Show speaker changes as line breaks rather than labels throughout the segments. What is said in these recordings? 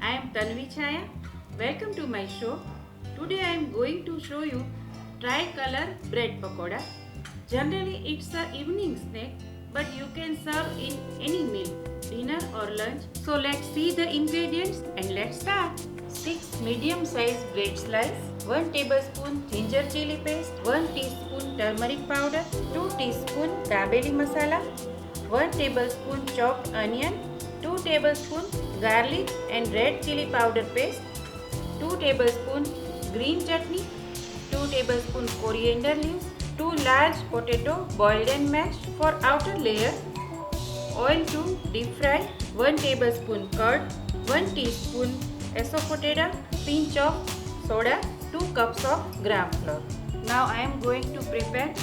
I am Tanvi Chaya. Welcome to my show. Today I am going to show you tricolor bread pakoda. Generally it's a evening snack, but you can serve in any meal, dinner or lunch. So let's see the ingredients and let's start. 6 medium sized bread slice, 1 tablespoon ginger chili paste, 1 teaspoon turmeric powder, 2 teaspoon dabeli masala, 1 tablespoon chopped onion, 2 tablespoons garlic and red chili powder paste, 2 tablespoons green chutney, 2 tablespoons coriander leaves, 2 large potato boiled and mashed for outer layer, oil to deep fry, 1 tablespoon curd, 1 teaspoon asafoetida, pinch of soda, 2 cups of gram flour. Now I am going to prepare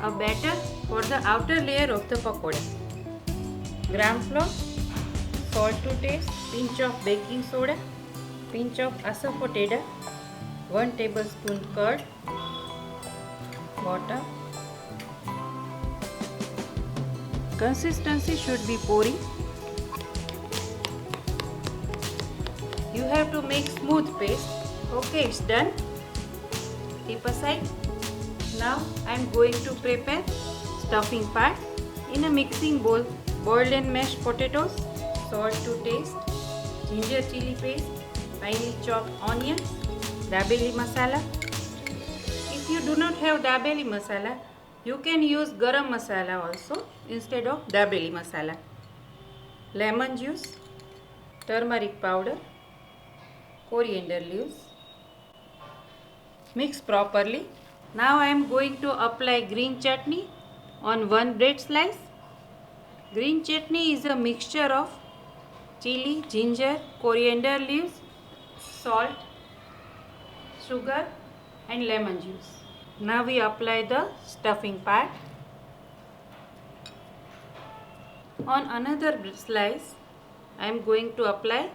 a batter for the outer layer of the pakoda. Gram flour, salt to taste, pinch of baking soda, pinch of asafoetida, 1 tablespoon curd, water. Consistency should be porous. You have to make smooth paste. Okay, it's done. Keep aside. Now I am going to prepare stuffing part. In a mixing bowl, boiled and mashed potatoes, salt to taste, ginger chili paste, finely chopped onions, dabeli masala. If you do not have dabeli masala, you can use garam masala also instead of dabeli masala. Lemon juice, turmeric powder, coriander leaves. Mix properly. Now I am going to apply green chutney on 1 bread slice. Green chutney is a mixture of chili, ginger, coriander leaves, salt, sugar and lemon juice. Now we apply the stuffing part. On another slice, I am going to apply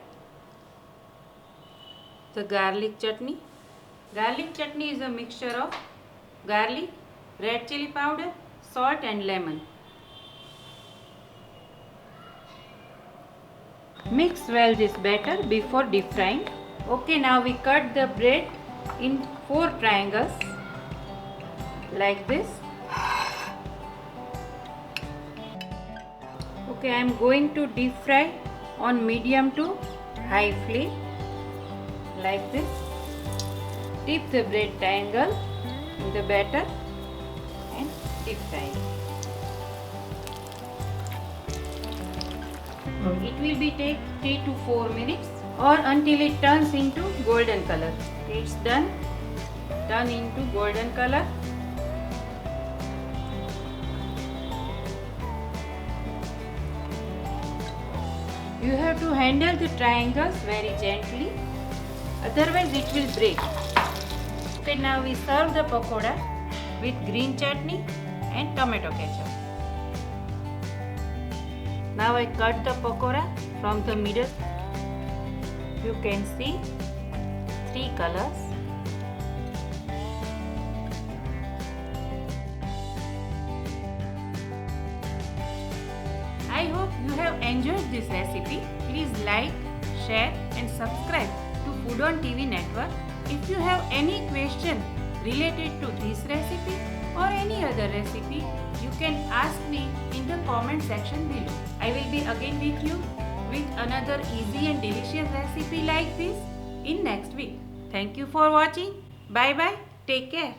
the garlic chutney. Garlic chutney is a mixture of garlic, red chili powder, salt and lemon. Mix well this batter before deep frying. Okay, now we cut the bread in 4 triangles like this. Okay, I am going to deep fry on medium to high flame like this. Dip the bread triangle in the batter and deep fry. It will be take 3 to 4 minutes or until it turns into golden color. It's done. Turn into golden color. You have to handle the triangles very gently, otherwise it will break. Okay, now we serve the pakoda with green chutney and tomato ketchup. Now I cut the pakoda from the middle. You can see 3 colors. I hope you have enjoyed this recipe. Please like, share and subscribe to Food on TV network. If you have any question related to this recipe or any other recipe, you can ask me in the comment section below. I will be again with you with another easy and delicious recipe like this in next week. Thank you for watching. Bye bye. Take care.